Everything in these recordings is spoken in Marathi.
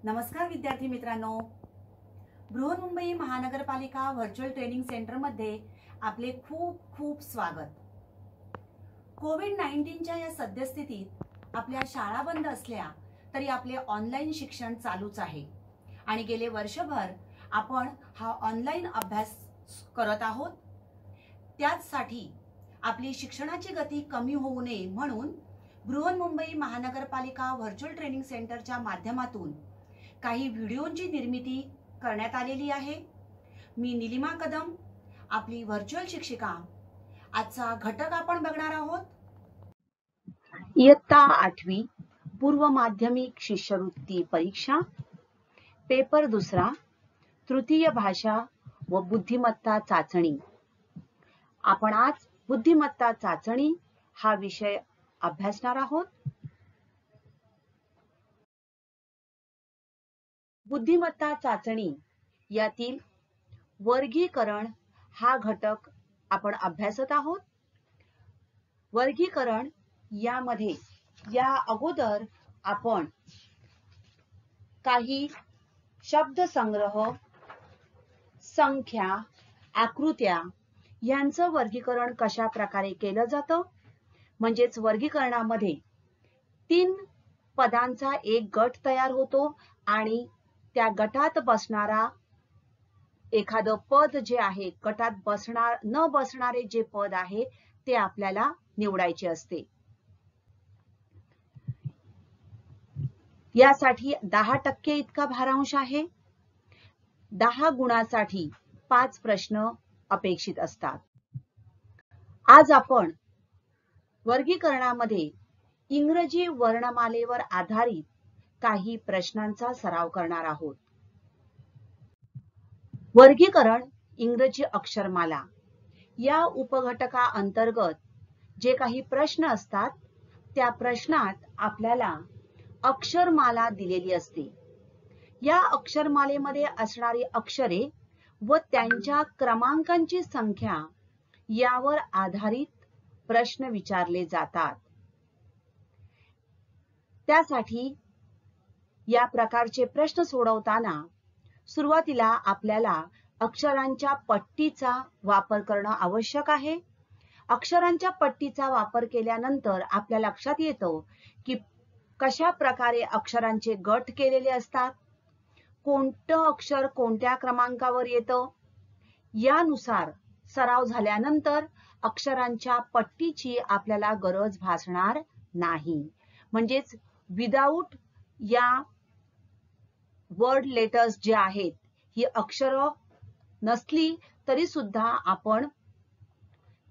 नमस्कार विद्यार्थी मित्रांनो, बृहन्मुंबई महानगरपालिका व्हर्च्युअल ट्रेनिंग सेंटर मध्ये आपले खूप खूप स्वागत। कोविड-19च्या या सद्यस्थितीत आपल्या शाळा बंद असल्या तरी आपले ऑनलाईन शिक्षण चालूच आहे आणि गेले वर्षभर आपण हा ऑनलाईन अभ्यास करत आहोत। त्यासाठी आपली शिक्षणाची गती कमी होऊ नये म्हणून बृहन्मुंबई महानगरपालिका व्हर्च्युअल ट्रेनिंग सेंटरच्या माध्यमातून काही व्हिडिओंची निर्मिती करण्यात आलेली आहे। मी निलिमा कदम, आपली व्हर्च्युअल शिक्षिका। आजचा घटक आपण बघणार आहोत इयत्ता 8वी पूर्व माध्यमिक शिष्यवृत्ती परीक्षा, पेपर दुसरा, तृतीय भाषा व बुद्धिमत्ता चाचणी। आपण आज बुद्धिमत्ता चाचणी हा विषय अभ्यासणार आहोत। बुद्धिमत्ता चाचणी यातील वर्गीकरण हा घटक आपण अभ्यासत आहोत। वर्गीकरण यामध्ये या अगोदर आपण काही शब्दसंग्रह, संख्या, आकृत्या यांचं वर्गीकरण कशा प्रकारे केलं जातं, म्हणजेच वर्गीकरणामध्ये 3 पदांचा एक गट तयार होतो आणि त्या गटात बसणारा एखादं पद जे आहे, गटात न बसणारे जे पद आहे ते आपल्याला निवडायचे असते। यासाठी 10% इतका भारांश आहे। 10 गुणासाठी 5 प्रश्न अपेक्षित असतात। आज आपण वर्गीकरणामध्ये इंग्रजी वर्णमालेवर आधारित काही प्रश्नांचा सराव करणार आहोत। वर्गीकरण इंग्रजी अक्षरमाला या उपघटका अंतर्गत जे काही प्रश्न असतात त्या प्रश्नात आपल्याला अक्षरमाला दिलेली असते। या अक्षरमालेमध्ये असणारी अक्षरे व त्यांच्या क्रमांकांची संख्या यावर आधारित प्रश्न विचारले जातात। त्यासाठी या प्रकारचे प्रश्न सोडवताना सुरुवातीला आपल्याला अक्षरांच्या पट्टीचा वापर करणं आवश्यक आहे। अक्षरांच्या पट्टीचा वापर केल्यानंतर आपल्या लक्षात येतं की कशा प्रकारे अक्षरांचे गट केलेले असतात, कोणतं अक्षर कोणत्या क्रमांकावर येतं। यानुसार सराव झाल्यानंतर अक्षरांच्या पट्टीची आपल्याला गरज भासणार नाही। म्हणजेच विदाउट या वर्ड लेटर्स जे आहेत, ही अक्षरं नसली तरी सुद्धा आपण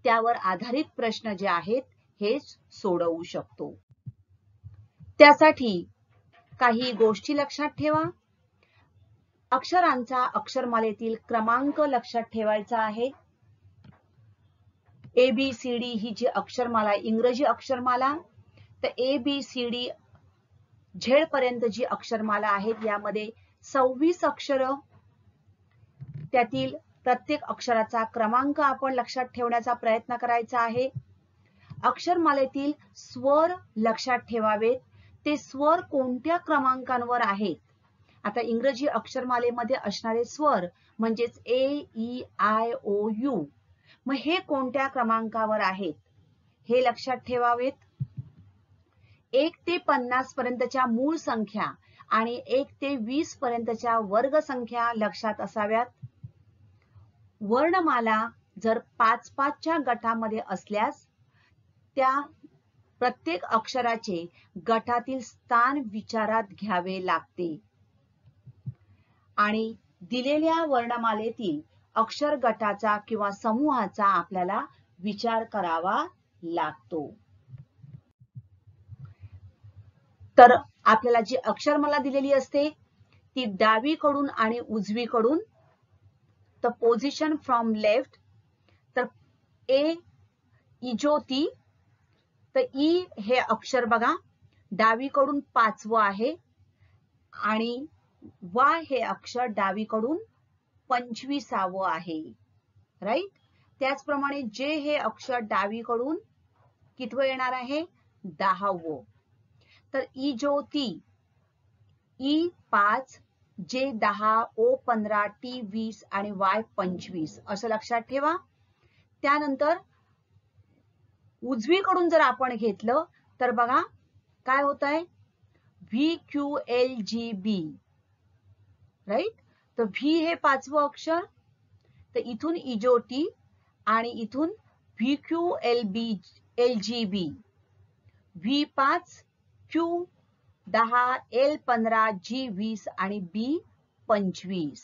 त्यावर आधारित प्रश्न जे आहेत हे सोडवू शकतो। त्यासाठी काही गोष्टी लक्षात ठेवा। अक्षरांचा अक्षरमालेतील क्रमांक लक्षात ठेवायचा आहे। ABCD ही जी अक्षरमाला इंग्रजी अक्षरमाला, तर ABCD Z पर्यंत जी अक्षरमाला आहेत यामध्ये 26 अक्षरं, त्यातील प्रत्येक अक्षराचा क्रमांक आपण लक्षात ठेवण्याचा प्रयत्न करायचा आहे। अक्षरमालेतील स्वर लक्षात ठेवावेत, ते स्वर कोणत्या क्रमांकांवर आहेत। आता इंग्रजी अक्षरमालेमध्ये असणारे स्वर म्हणजेच A-E-I-O-U, मग हे कोणत्या क्रमांकावर आहेत हे लक्षात ठेवावेत। 1 ते 50 पर्यंतच्या मूळ संख्या आणि 1 ते 20 पर्यंतच्या वर्ग संख्या लक्षात असाव्यात। वर्णमाला जर 5-5 च्या गटामध्ये असल्यास त्या प्रत्येक अक्षराचे गटातील स्थान विचारात घ्यावे लागते आणि दिलेल्या वर्णमालेतील अक्षर गटाचा किंवा समूहाचा आपल्याला विचार करावा लागतो। तर आपल्याला जी अक्षरमाला दिलेली असते ती डावीकडून आणि उजवीकडून, तर पोझिशन फ्रॉम लेफ्ट, तर ए इजोती, तर ई हे अक्षर बघा डावीकडून 5वं आहे आणि वा हे अक्षर डावीकडून 25वं आहे, राईट। त्याचप्रमाणे जे हे अक्षर डावीकडून कितवं येणार आहे, 10वं। तर इजोती E 5, J 10, O 15, T 20 आणि Y 25 असं लक्षात ठेवा. त्यानंतर उजवीकडून जर आपण घेतलं तर बघा काय होत आहे, VQLGB, राईट. तर V हे पाचवं अक्षर, तर इथून इजोटी आणि इथून VQLGB, V5, Q10, L15, G20 आणि B25.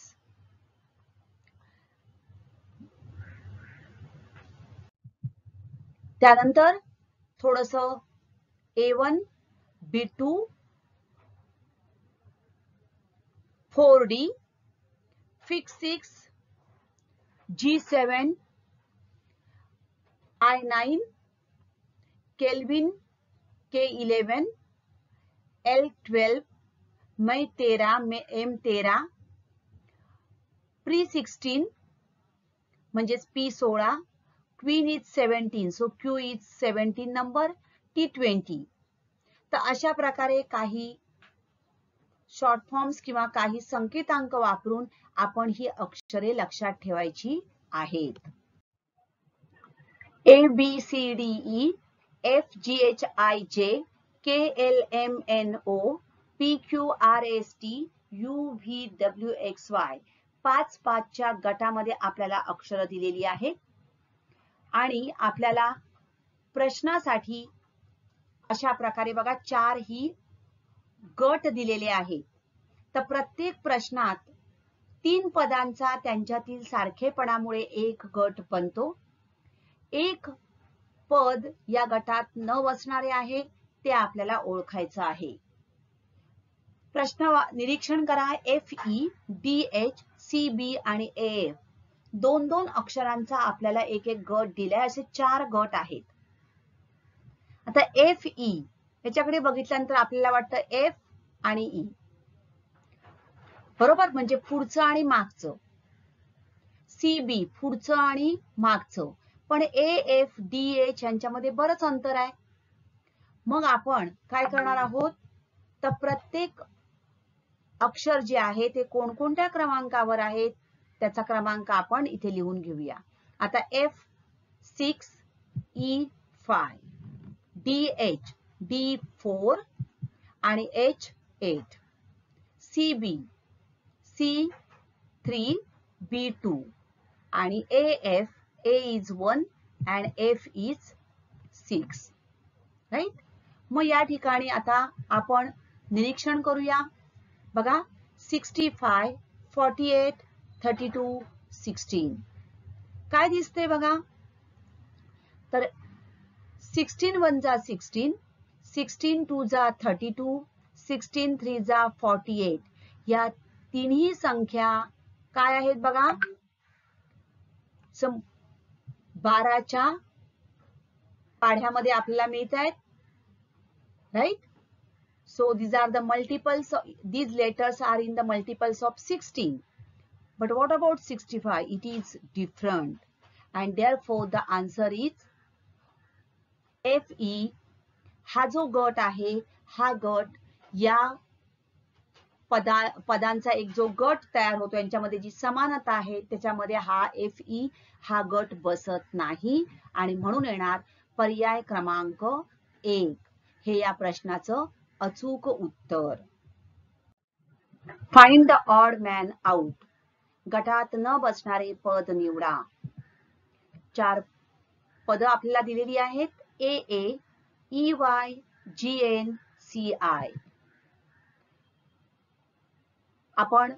त्यानंतर थोडस A1, B2, 4D, Fix 6, G7, I9, Kelvin, K11, L12, May 13, M13, Pre-16 म्हणजेच P16, Queen is 17, so Q is 17 number, T20. तर अशा प्रकारे काही शॉर्ट फॉर्म्स किंवा काही संकेतांक वापरून आपण ही अक्षरे लक्षात ठेवायची आहेत. ABCDE, FGHIJ, KLMNO, PQRST, UVWXY 5-5च्या गटामध्ये आपल्याला अक्षर दिलेली आहेत आणि आपल्याला प्रश्नासाठी अशा प्रकारे बघा 4 ही गट दिलेले आहेत. तर प्रत्येक प्रश्नात 3 पदांचा त्यांच्यातील सारखेपणामुळे एक गट बनतो. एक पद या गटात न बसणारे आहे ते आपल्याला ओळखायचं आहे. प्रश्न निरीक्षण करा. FE, DH, CB आणि AF 2-2 अक्षरांचा आपल्याला एक एक गट दिलाय. असे 4 गट आहेत. आता FE याच्याकडे बघितल्यानंतर आपल्याला वाटतं F आणि E बरोबर, म्हणजे पुढचं आणि मागचं. CB पुढचं आणि मागचं. पण AF, DH यांच्यामध्ये बरंच अंतर आहे. मग आपण काय करणार आहोत, तर प्रत्येक अक्षर जे आहे ते कोणकोणत्या क्रमांकावर आहेत त्याचा क्रमांक आपण इथे लिहून घेऊया. आता F6, E5, DH, D4 आणि H8, CB, C3, B2 आणि AF, A is 1 and F is 6, right. मग या ठिकाणी आता आपण निरीक्षण करूया. बघा 65, 48, 32, 16 काय दिसते बघा. तर 16 1 जा 16, 16 2 जा 32, 16 3 जा 48 या तिन्ही संख्या काय आहेत बघा, 12च्या पाढ्यामध्ये आपल्याला मिळत आहेत, right. So these are the multiples, these letters are in the multiples of 16. But what about 65? It is different. And therefore the answer is FE. हा जो गट आहे हा गट या पदांचा एक जो गट तयार होतो यांच्यामध्ये जी समानता आहे त्याच्यामध्ये हा FE हा गट बसत नाही आणि म्हणून येणार पर्याय क्रमांक 1 हे या प्रश्नाचं अचूक उत्तर. Find the odd man out. गटात न बसणारे पद निवडा. 4 पद आपल्याला दिलेली आहेत. AA, EY, GN, CI. आपण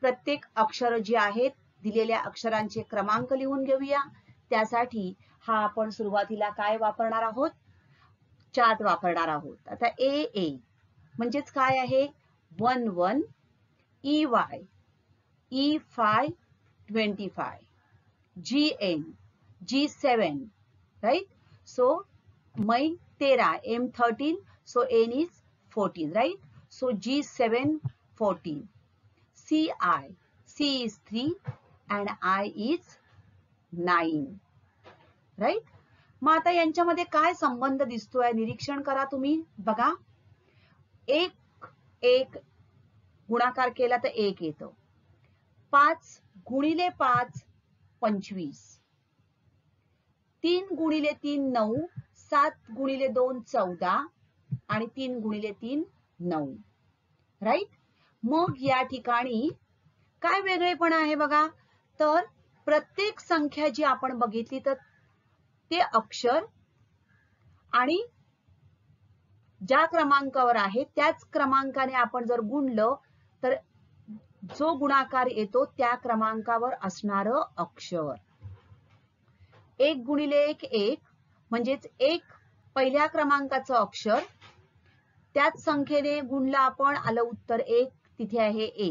प्रत्येक अक्षर जे आहेत दिलेल्या अक्षरांचे क्रमांक लिहून घेऊया. त्यासाठी हा आपण सुरुवातीला काय वापरणार आहोत, चार्ट वापरणार आहोत. आता AA म्हणजेच काय आहे 1 1, EY, E5 25, GN, G7, right? So May 13, M13, so N is 14, right? So G7 14, CI, C is 3 and I is 9, right? मग आता यांच्यामध्ये काय संबंध दिसतोय निरीक्षण करा तुम्ही. बघा 1 1 गुणाकार केला तर 1 येतं. 5 गुणिले 5 25, 3 गुणिले 3 9, 7 गुणिले 2 14 आणि 3 गुणिले 3 9. राईट. मग या ठिकाणी काय वेगळेपण आहे बघा, तर प्रत्येक संख्या जी आपण बघितली तर ते अक्षर आणि ज्या क्रमांकावर आहे त्याच क्रमांकाने आपण जर गुणलं तर जो गुणाकार येतो त्या क्रमांकावर असणारं अक्षर. 1 गुणिले 1 1, म्हणजेच 1 पहिल्या क्रमांकाचं अक्षर, त्याच संख्येने गुणलं आपण, आलं उत्तर 1, तिथे आहे ए.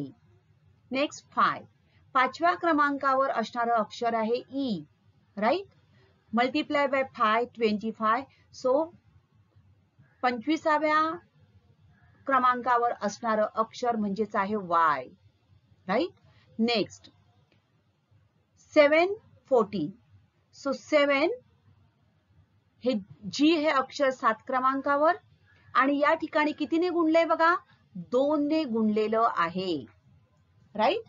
नेक्स्ट 5, पाचव्या क्रमांकावर असणारं अक्षर आहे E. Right. Multiply by 5 25, so 25व्या क्रमांकावर असणारं अक्षर म्हणजेच आहे वाय. राईट. नेक्स्ट 7 14, सो 7 हे जी हे अक्षर 7 क्रमांकावर आणि या ठिकाणी कितीने गुणलंय बघा, 2 ने गुणलेलं आहे. राईट.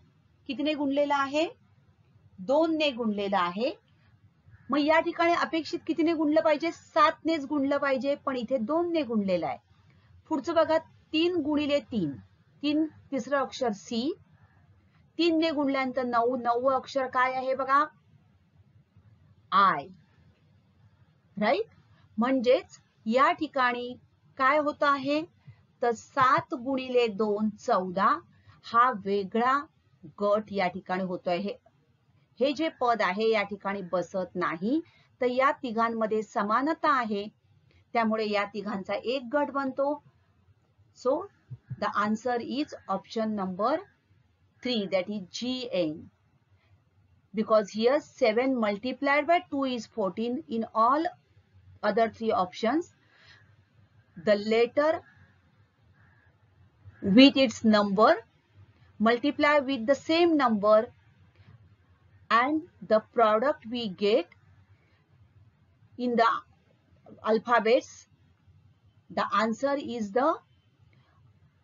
कितीने गुणलेलं आहे, 2 ने गुणलेलं आहे. मग या ठिकाणी अपेक्षित कितीने गुणलं पाहिजे, 7 नेच गुणलं पाहिजे, पण इथे 2 ने गुणलेलं आहे. पुढचं बघा 3 गुणिले 3, 3 तिसरं अक्षर सी, 3 ने गुणल्यानंतर 9, 9वं अक्षर काय आहे बघा, आय. राईट. म्हणजेच या ठिकाणी काय होत आहे, तर 7 गुणिले 2 14 हा वेगळा गट या ठिकाणी होतोय. हे जे पद आहे या ठिकाणी बसत नाही, तर या तिघांमध्ये समानता आहे, त्यामुळे या तिघांचा एक गट बनतो. So the answer is option number 3, that is GN. Because here 7 multiplied by 2 is 14. In all other 3 options, the letter with its number multiply with the same number and the product we get in the alphabets, the answer is the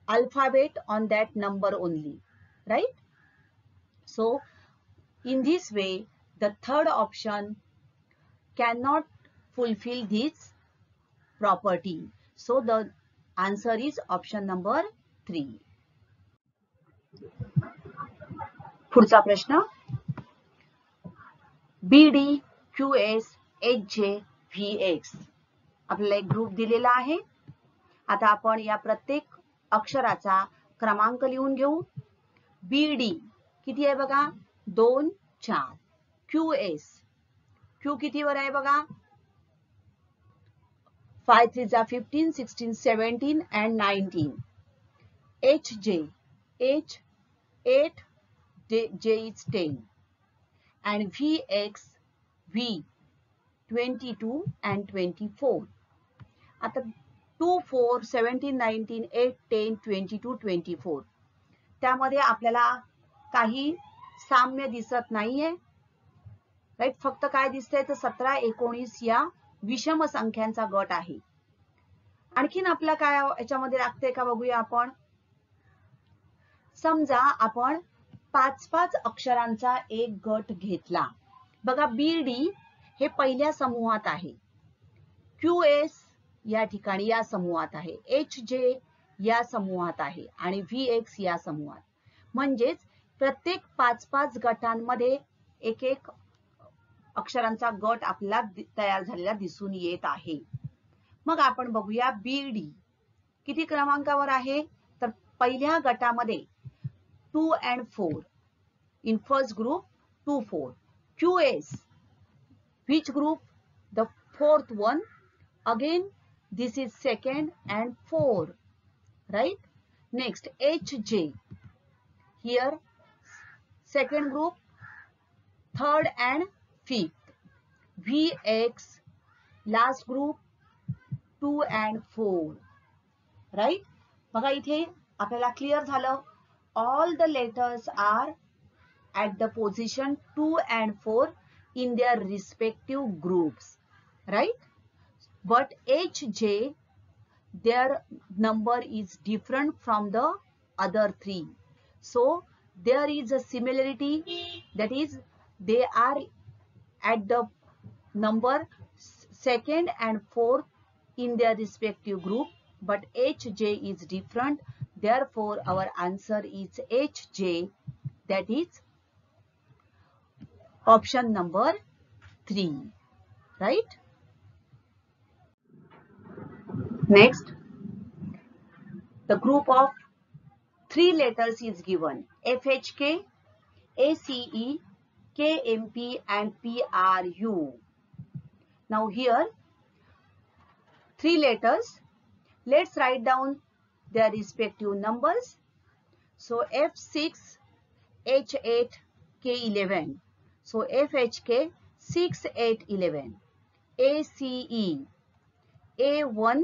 alphabet on that number only. Right. So in this way the third option cannot fulfill this property. So the answer is option number 3. पुढचा प्रश्न, BD QS HJ VX आपल्याला एक ग्रुप दिलेला आहे. आता आपण या प्रत्येक अक्षराचा क्रमांक लिहून घेऊ. BD किती आहे बघा, 2 4. QS, Q कितीवर आहे बघा, 5 3 15 16 17 and 19. HJ, H 8, J is 10. And VX, V 22 and 24. आता 2 4 17 19 8 10 22 24 त्यामध्ये आपल्याला काही साम्य दिसत नाहीये. राईट. फक्त काय दिसतंय तर 17 19 या विषम संख्यांचा गट आहे. आणखीन आपला काय याच्यामध्ये लागतंय का बघूया आपण. समजा आपण 5-5 अक्षरांचा एक गट घेतला. बघा BD हे पहिल्या समूहात आहे, QS या ठिकाणी या समूहात आहे, HJ या समूहात आहे आणि VX या समूहात. म्हणजेच प्रत्येक 5-5 गटांमध्ये एक एक अक्षरांचा गट आपला तयार झालेला दिसून येत आहे. मग आपण बघूया BD किती क्रमांकावर आहे, तर पहिल्या गटामध्ये 2 and 4. In first group 2 4. QS, which group, the fourth one. Again this is second and 4. Right. Next HJ, here second group, third and fifth. VX, last group, 2 and 4. Right. बघा इथे आपल्याला क्लियर झालं. All the letters are at the position 2 and 4 in their respective groups. Right. But HJ, their number is different from the other three. So there is a similarity, that is they are at the number second and fourth in their respective group, but HJ is different. Therefore, our answer is HJ, that is option number 3, right? Next, the group of 3 letters is given: FHK, ACE, KMP and PRU. Now here 3 letters. Let's write down their respective numbers. So F6, H8, K11. So FHK 6, 8, 11. ACE A1,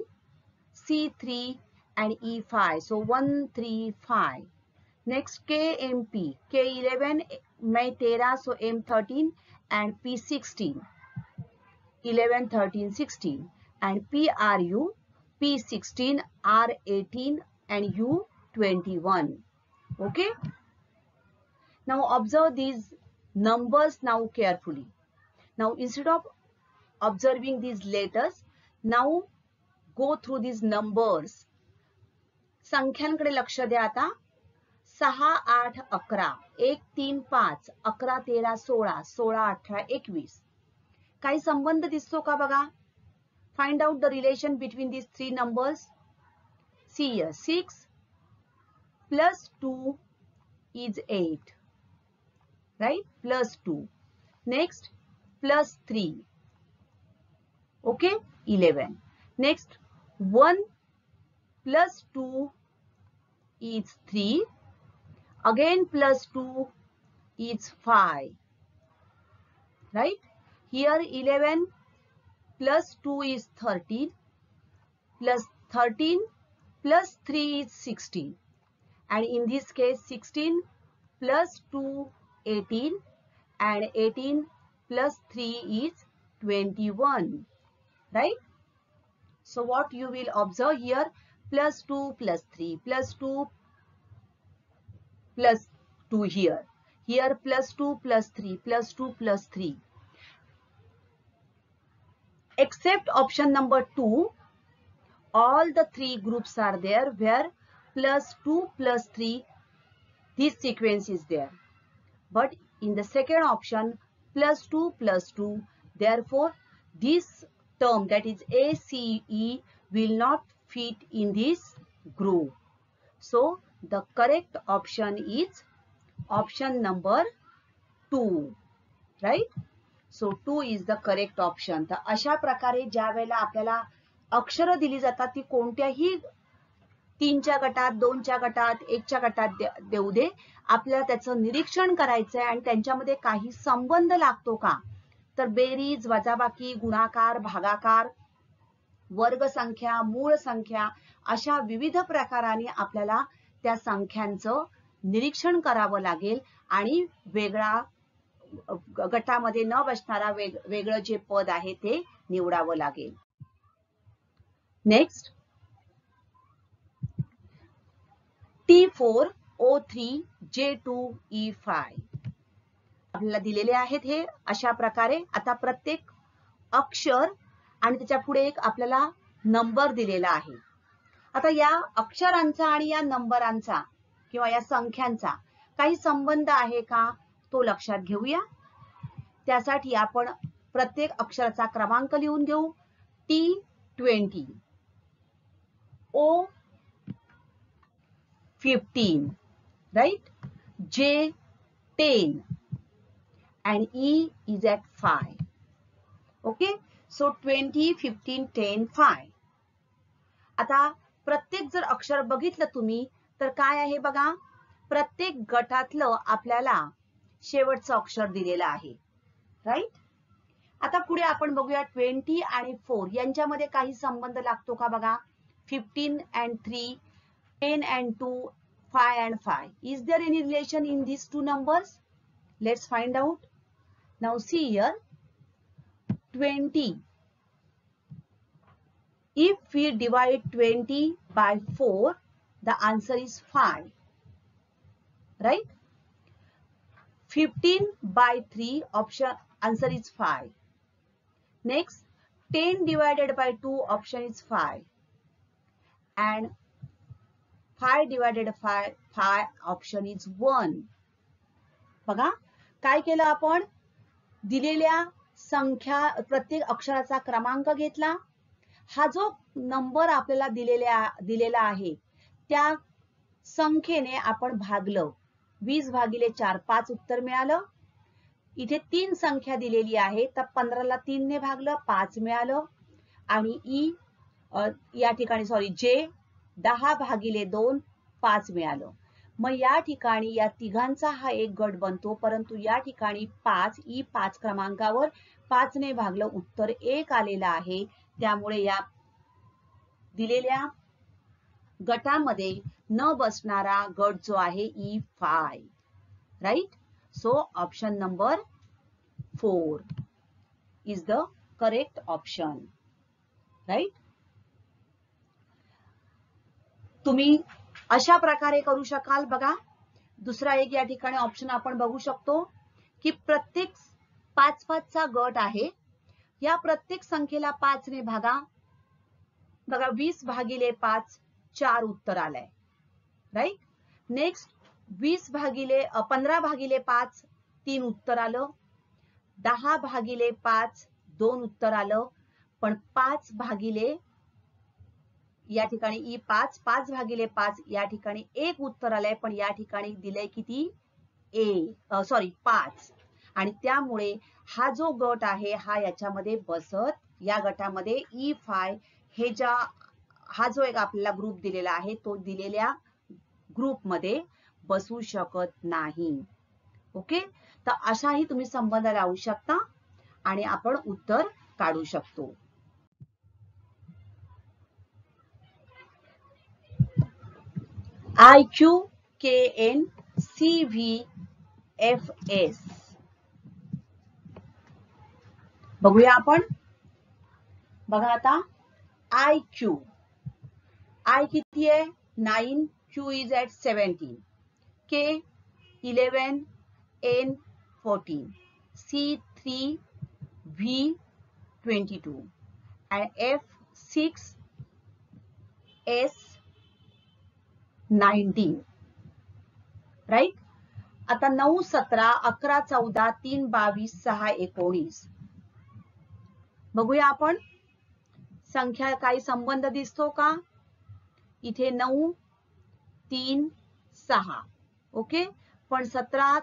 C3 and E5. So 1, 3, 5. Next KMP K11 में 13, so M13 and P16 11, 13, 16 and PRU P16, R18 and U21. Okay. Now observe these numbers now carefully. Now instead of observing these letters, now go through these numbers. संख्यांकडे लक्ष द्या आता. 6, 8, 11, 1, 3, 5, 11, 13, 16, 16, 18, 21. काही संबंध दिसतो का बघा? Find out the relation between these 3 numbers. See here, 6 plus 2 is 8, right? Plus 2. Next, plus 3. Okay, 11. Next, 1 plus 2 is 3. Again, plus 2 is 5. Right? Here, 11 plus 2 is 13. Plus 13 plus 3 is 16. And in this case, 16 plus 2, 18. And 18 plus 3 is 21. Right? So what you will observe here, plus 2 plus 3 plus 2 plus 2 here. Here plus 2 plus 3 plus 2 plus 3. Except option number 2, all the 3 groups are there where plus 2 plus 3, this sequence is there. But in the second option, plus 2 plus 2, therefore this term, that is ACE, will not fit in this group. So the correct option is option number 2, right? So 2 is the correct option. तर अशा प्रकारे ज्या वेळेला आपल्याला अक्षर दिली जातात ती कोणत्याही 3च्या गटात, 2च्या गटात, 1च्या गटात देऊ दे, आपल्याला त्याचं निरीक्षण करायचं आहे आणि त्यांच्यामध्ये काही संबंध लागतो का? तर बेरीज, वजाबाकी, गुणाकार, भागाकार, वर्गसंख्या, मूळ संख्या अशा विविध प्रकाराने आपल्याला त्या संख्यांचं निरीक्षण करावं लागेल आणि वेगळा गटामध्ये न बसणारा वेगळं जे पद आहे ते निवडावं लागेल. Next, T4, O3, J2, E5 आपल्याला दिलेले आहेत हे अशा प्रकारे. आता प्रत्येक अक्षर आणि त्याच्या पुढे एक आपल्याला नंबर दिलेला आहे. आता या अक्षरांचा आणि या नंबरांचा किंवा या संख्यांचा काही संबंध आहे का तो लक्षात घेऊया. त्यासाठी आपण प्रत्येक अक्षराचा क्रमांक लिहून घेऊ. T20, O15, right? J10 and E is at 5. Okay, so 20, 15, 10, 5. आता प्रत्येक जर अक्षर बघितलं तुम्ही तर काय आहे बघा, प्रत्येक गटातलं आपल्याला शेवटचं अक्षर दिलेलं आहे, राईट? आता पुढे आपण बघूया 20 आणि 4 यांच्यामध्ये काही संबंध लागतो का बघा. 15 and 3, 10 and 2, 5 and 5. Is there any relation in these two numbers? Let's find out. Now see here, 20. If we divide 20 by 4, the answer is 5. right? 15 by 3, option answer is 5. Next, 10 divided by 2, option is 5. And 5 divided by 5, option is 1. बघा काय केलं आपण, दिलेल्या संख्या प्रत्येक अक्षराचा क्रमांक घेतला, हा जो नंबर आपल्याला दिलेला आहे त्या संख्येने आपण भागलं, 20 भागिले 4 5 उत्तर मिळालं. इथे 3 संख्या दिलेली आहे तर 15 ला 3 ने भागलं 5 मिळालं. आणि या ठिकाणी जे 10 भागिले 2 5 मिळालं. मग या ठिकाणी या तिघांचा हा एक गट बनतो, परंतु या ठिकाणी 5 क्रमांकावर 5 ने भागलं उत्तर 1 आलेलं आहे. त्यामुळे या दिलेल्या गटामध्ये न बसणारा गट जो आहे E5, right. So option number 4 is the correct option, right. तुम्ही अशा प्रकारे करू शकाल. बघा दुसरा एक या ठिकाणी ऑप्शन आपण बघू शकतो की प्रत्येक 5 चा गट आहे, या प्रत्येक संख्येला 5 ने भागा. बघा 20 भागिले 5 4 उत्तर आलंय, राईट. नेक्स्ट 15 भागिले 5 3 उत्तर आलं. 10 भागिले 5 2 उत्तर आलं. पण 5 भागिले या ठिकाणी E5 5 भागिले 5 या ठिकाणी 1 उत्तर आलंय, पण या ठिकाणी दिलंय किती 5. आणि त्यामुळे हा जो गट आहे हा याच्यामध्ये बसत, या गटामध्ये E5 हे हा जो एक आपल्याला ग्रुप दिलेला आहे तो दिलेल्या ग्रुपमध्ये बसू शकत नाही. ओके, तर अशाही तुम्ही संबंध लावू शकता आणि आपण उत्तर काढू शकतो. IQ, KN, CVFS बघूया आपण. बघा आता IQ, I किती आहे 9, Q is at 17, K 11, N 14, C 3, V 22 and F 6, S 19, right. आता 9 17 11 14 3 22 6 19 बघूया आपण संख्या काही संबंध दिसतो का. इथे 9 3 6, ओके. पण 17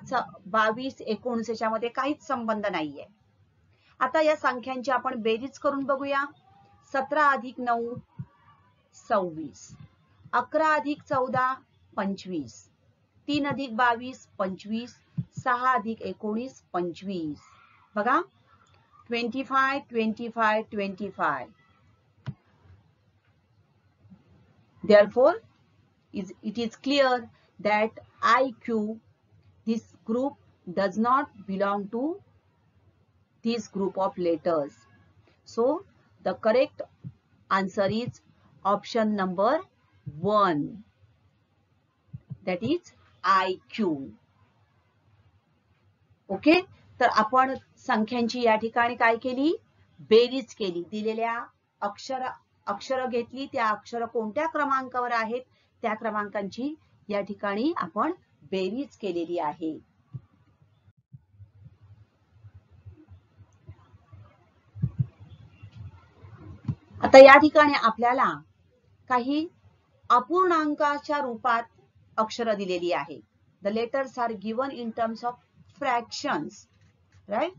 22 19 याच्यामध्ये काहीच संबंध नाहीये. आता या संख्यांची आपण बेरीज करून बघूया. 17 अधिक 9 26, 11 अधिक 14 25, 3 अधिक 22 25, 6 अधिक 19 25. बघा 25 25 25. Therefore, it is clear that IQ, this group does not belong to this group of letters. So, the correct answer is option number 1. That is IQ. Okay? तर आपण संख्यांची या ठिकाणी काय केली, बेरीज केली. दिलेल्या अक्षर घेतली, त्या अक्षर कोणत्या क्रमांकावर आहेत त्या क्रमांकांची या ठिकाणी आपण बेरीज केलेली आहे. आता या ठिकाणी आपल्याला काही अपूर्णांकाच्या रूपात अक्षर दिलेली आहे. The letters are given in terms of fractions, right?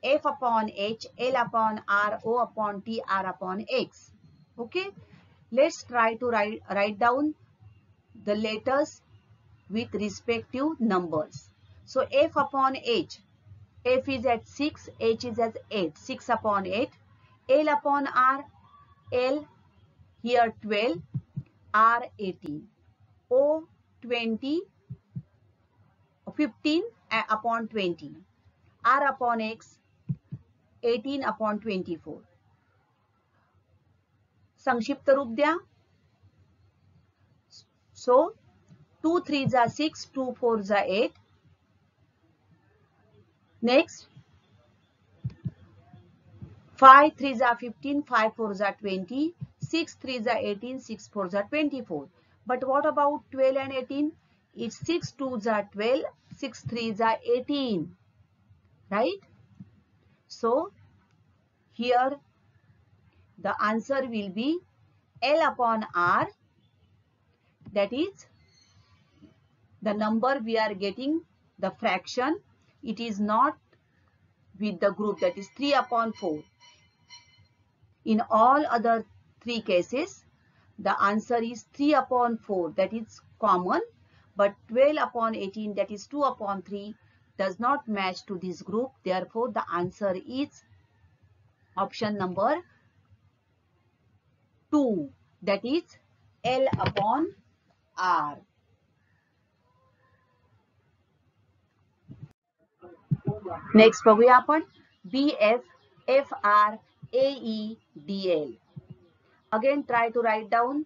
F upon H, L upon R, O upon T, R upon X. Okay, let's try to write down the letters with respective numbers. So F upon H, F is at 6, H is at 8, 6 upon 8. L upon R, L here 12, R 18, O 20, 15 upon 20, R upon X 18 upon 24. संक्षिप्त रूप द्या. So 2 3s are 6, 2 4s are 8. Next, 5 3s are 15, 5 4s are 20, 6 3s are 18, 6 4s are 24. But what about 12 and 18? It's 6 2s are 12, 6 3s are 18, right? So here the answer will be L upon R, that is the number we are getting, the fraction. It is not with the group, that is 3 upon 4. In all other three cases, the answer is 3 upon 4, that is common, but 12 upon 18, that is 2 upon 3, does not match to this group. Therefore, the answer is option number 2, that is L upon R. Next बघूया आपण BF, FR, AE, DL. Again, try to write down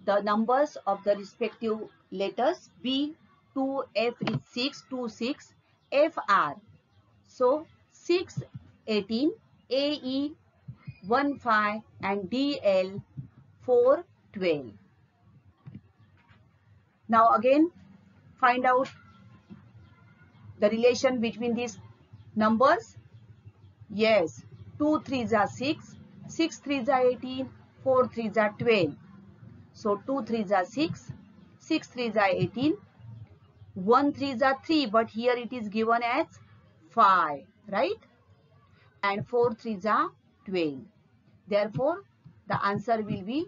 the numbers of the respective letters. B, 2, F is 6, 2, 6, FR. So 6, 18, AE, 1, 5, and DL, 4, 12. Now again, find out the relation between these numbers. Yes, 2 3s are 6, 6 3s are 18, 4 3s are 12. So 2 3s are 6, 6 3s are 18, 1 3s are 3, but here it is given as 5, right? And 4 3s are 12. Therefore, the answer will be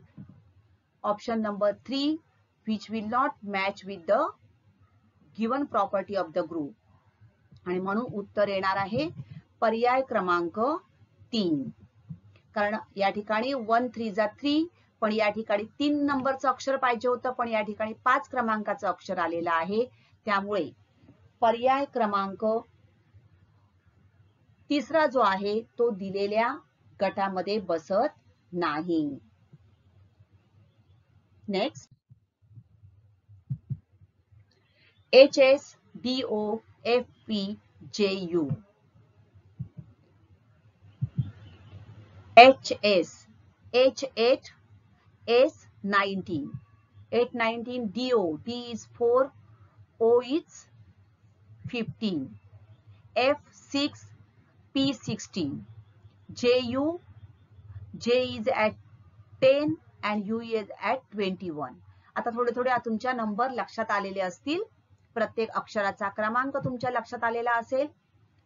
option number 3, which will not match with the given property of the group. आणि म्हणून उत्तर येणार आहे पर्याय क्रमांक 3. कारण या ठिकाणी 1 3s are 3, पण या ठिकाणी 3 नंबरचं अक्षर पाहिजे होतं, पण या ठिकाणी 5 क्रमांकाचं अक्षर आलेलं आहे. त्यामुळे पर्याय क्रमांक 3 जो आहे तो दिलेल्या गटामध्ये बसत नाही. Next, HS, DO, FP, JU. HS, H8, S19, 8 19, DO, D is 4, O is 15, F6, P16, JU, J is at 10 and U is at 21. आता थोडे थोडे तुमच्या नंबर लक्षात आलेले असतील, प्रत्येक अक्षराचा क्रमांक तुमच्या लक्षात आलेला असेल.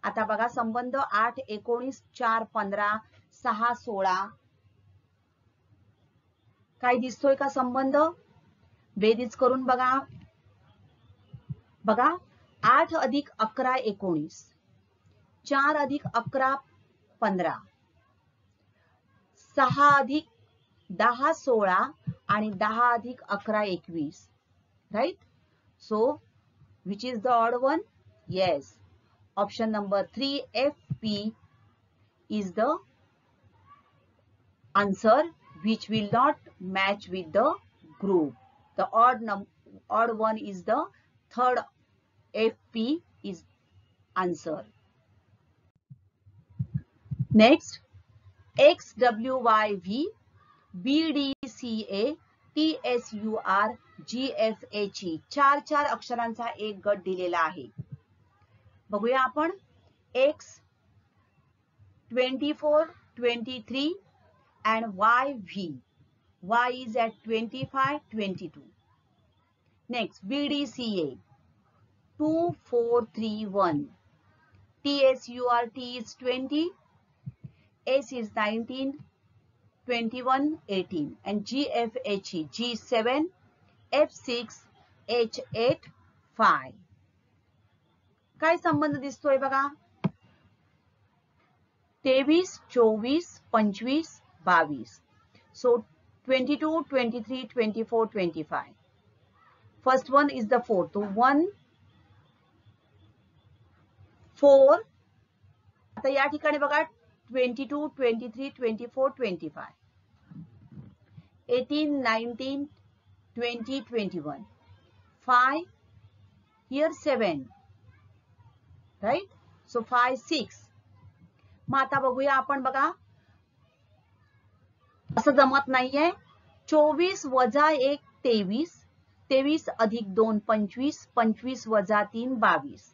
आता बघा संबंध 8 19 4 15 6 16. काय दिसतोय का संबंध? बेरीज करून बघा. बघा 8 अधिक 11 19, 4 अधिक 11 15, 6 अधिक 10 16 आणि 10 अधिक 11 21, right? So which is the odd one? Yes, option number 3, FP, is the answer, which will not match with the group. The odd one is the third, FP is answer. Next, XWYV, BDCA, TSUR, GFHE. 4 अक्षरांचा एक गट दिलेला आहे. बघूया आपण. X 24, 23 and YV. Y is at 25, 22. Next, BDCA 2 4 3 1. TSURT is 20, S is 19, 21 18, and GFHE G7, F6, H8 5. काय संबंध दिसतोय बघा? 23 24 25 22. So 22 23 24 25. First one is the 4. So 1 4. आता या ठिकाणी बघा 22 23 24 25, 18 19 20 21, 5 here 7, right? So 5 6. मग आता बघूया आपण, बघा असं जमत नाहीये. 24 वजा 1 23, 23 अधिक 2 25, 25 वजा 3 22.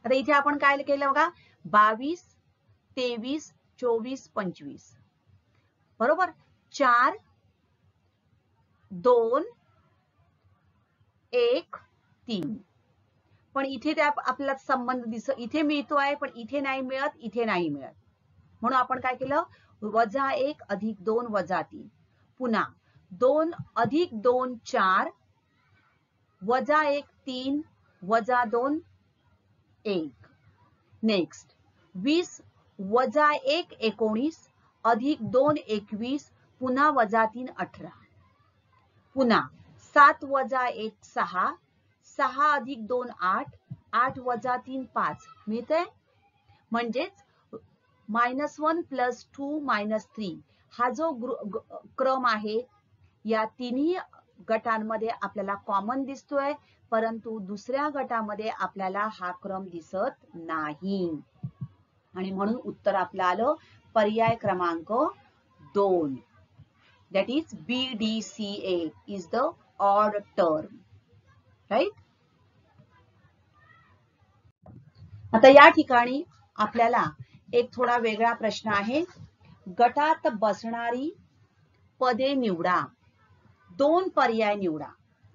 आता इथे आपण काय केलं बघा, 22 23 24 25, बरोबर. 4 2 1 3. पण इथे त्या आपल्याला संबंध इथे मिळतोय, पण इथे नाही मिळत, इथे नाही मिळत. म्हणून आपण काय केलं, वजा 1 अधिक 2 वजा 3. पुन्हा 2 अधिक 2 4, वजा 1 3, वजा 2 1. नेक्स्ट 20 वजा 1 19, अधिक 2 21, पुन्हा वजा 3 18. पुन्हा 7 वजा 1 6, 6 अधिक 2 8, 8 वजा 3 5. मिळतंय. म्हणजेच -1 + 2 -3 हा जो क्रम आहे, या तिन्ही गटांमध्ये आपल्याला कॉमन दिसतोय, परंतु दुसऱ्या गटामध्ये आपल्याला हा क्रम दिसत नाही. आणि म्हणून उत्तर आपलं आलं पर्याय क्रमांक 2. That is BDCA is the odd term, right? आता या ठिकाणी आपल्याला एक थोडा वेगळा प्रश्न आहे. गटात बसणारी पदे निवडा. 2 पर्याय निवडा.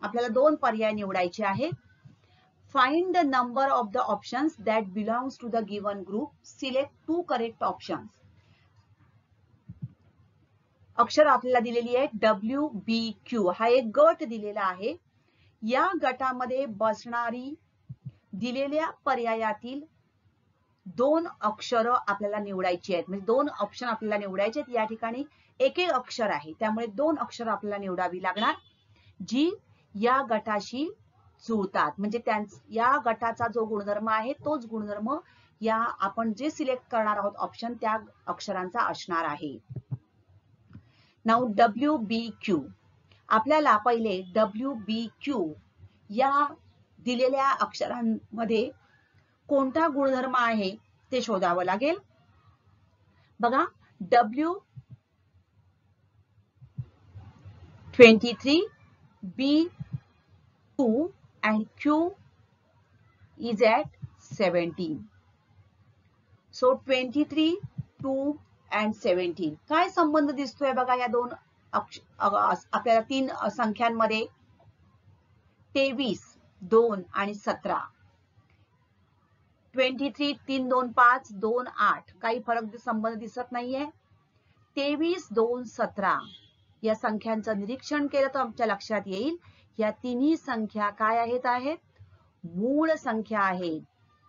आपल्याला 2 पर्याय निवडायचे आहेत. Find the number of the options that belongs to the given group. Select 2 correct options. अक्षर आपल्याला दिलेली आहे WBQ. हा एक गट दिलेला आहे. या गटामध्ये बसणारी दिलेल्या पर्यायातील 2 अक्षर आपल्याला निवडायची आहेत. म्हणजे 2 ऑप्शन आपल्याला निवडायचे आहेत. या ठिकाणी एक अक्षर आहे, त्यामुळे 2 अक्षर आपल्याला निवडावी लागणार, जी या गटाशी जुळतात. म्हणजे या गटाचा जो गुणधर्म आहे तोच गुणधर्म या आपण जे सिलेक्ट करणार आहोत ऑप्शन त्या अक्षरांचा असणार आहे. Now WBQ. आपल्याला पहिले WBQ या दिलेल्या अक्षरांमध्ये कोणता गुणधर्म आहे ते शोधावं लागेल. बघा, W23, B2 and Q is at 17. So 23, 2 and 17. काय संबंध दिसतोय बघा या दोन आपल्याला 3 संख्यांमध्ये. 23 2 आणि 17. 23 3 2 5 2 8. काही फरक संबंध दिसत नाहीये. 23 2 17 या संख्यांचं निरीक्षण केलं तर आमच्या लक्षात येईल या तिन्ही संख्या काय आहेत मूळ संख्या आहेत.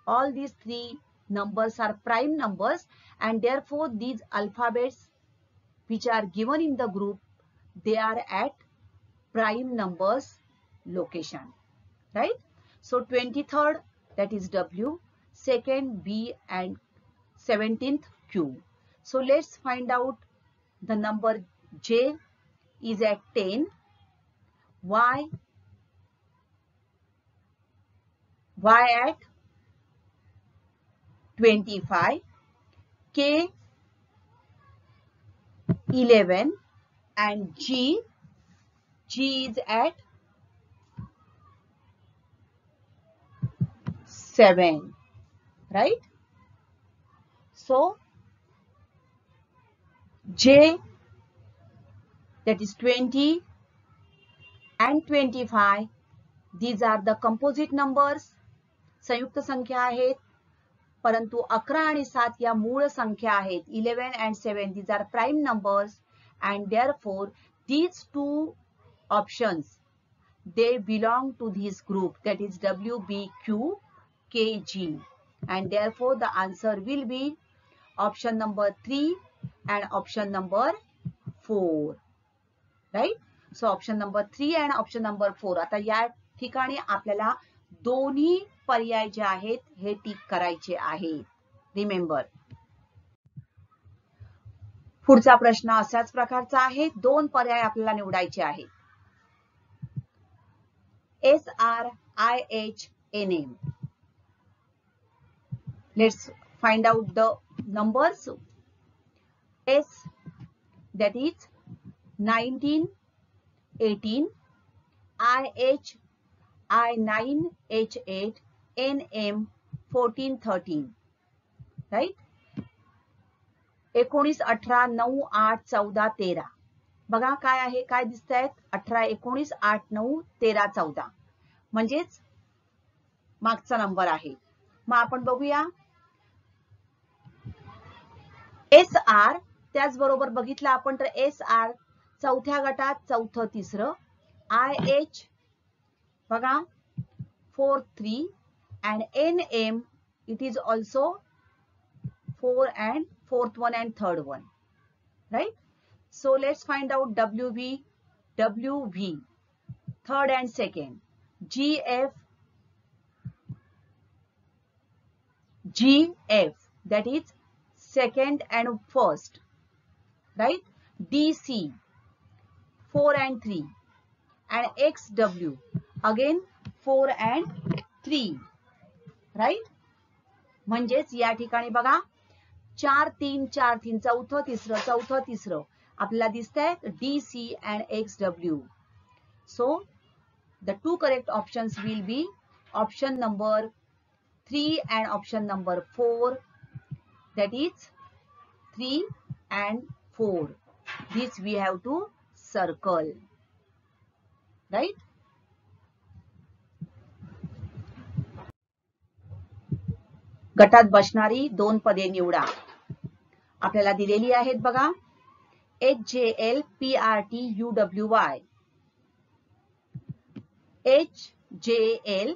All these 3 numbers are prime numbers and therefore these alphabets which are given in the group, they are at prime numbers location, right? So 23rd, that is W, 2nd B and 17th Q. So let's find out the number J is at 10, Y at 25, K 11 and G is at 7, right? So J, that is 20 and 25, these are the composite numbers, संयुक्त संख्या आहेत. परंतु 11 आणि 7 या मूळ संख्या आहेत. 11 and 7, these are prime numbers and therefore these 2 options, they belong to this group, that is WBQ KG, and therefore the answer will be option number 3 and option number 4, right? So option number 3 and option number 4. आता या ठिकाणी आपल्याला दोन्ही पर्याय जे आहेत हे टिक करायचे आहेत. रिमेंबर. पुढचा प्रश्न अशाच प्रकारचा आहे. 2 पर्याय आपल्याला निवडायचे आहेत. SR IHNM. Let's find out the numbers. S, that is 19, 18, IH, I9, H8, NM 14, 13. Right? 19, 18, 9, 8, 14, 13. बघा काय आहे, काय दिसत आहेत? 18, 19, 8, 9, 13, 14. म्हणजेच मागचा नंबर आहे. मग आपण बघूया SR. त्याचबरोबर बघितलं आपण तर SR चौथ्या गटात चौथं तिसरं, IH बघा 4th 3 and NM it is also 4th one and third one, right? So let's find out WV third and second, GF that is second and first, right? DC 4 and 3 and XW again 4 and 3, right? म्हणजेच या ठिकाणी बघा 4 3 4 3 चौथं तिसरं आपल्याला दिसतंय DC and XW. So the two correct options will be option number 3 and option number 4, that is 3 and 4. This we have to circle, right? गटात बसणारी दोन पदे निवडा. आपल्याला दिलेली आहेत बघा HJL PRT UWY. HJL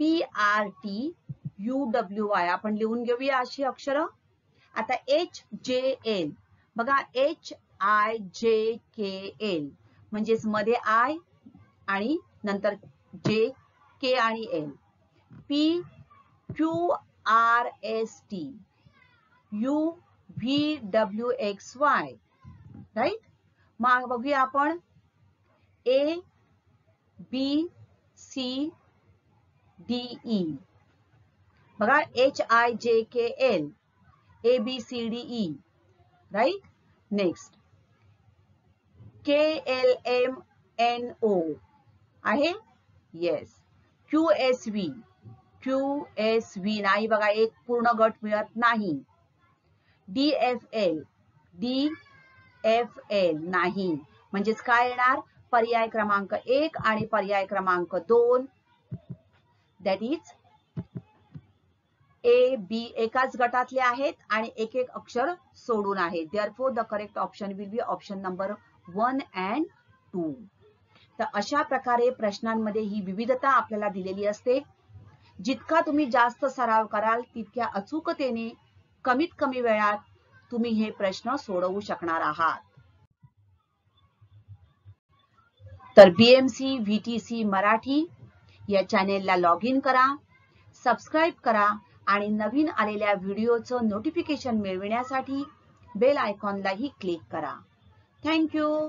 PRT UWY आपण लिहून घेऊया अशी अक्षरं. आता HJL बघा HIJKL म्हणजेच मध्ये I आणि नंतर J, K आणि L. PQRST UVWXY, right? मग बघूया आपण ABCDE बघा HIJKL ABCDE, right? Next KLMNO आहे, येस. QSV नाही बघा, एक पूर्ण गट मिळत नाही. DFL नाही, म्हणजेच काय येणार? पर्याय क्रमांक 1 आणि पर्याय क्रमांक 2, दॅट इज A, B एकाच गटातले आहेत आणि एक एक अक्षर सोडून आहे. Therefore the correct option will be option number 1 and 2. तर अशा प्रकारे प्रश्नांमध्ये ही विविधता आपल्याला दिलेली असते. जितका तुम्ही जास्त सराव कराल तितक्या अचूकतेने कमीत कमी वेळात तुम्ही हे प्रश्न सोडवू शकणार आहात. तर BMC VTC मराठी या चॅनेलला लॉग इन करा, सबस्क्राईब करा आणि नवीन आलेल्या व्हिडिओचं नोटिफिकेशन मिळविण्यासाठी बेल आयकॉनलाही क्लिक करा. थँक्यू.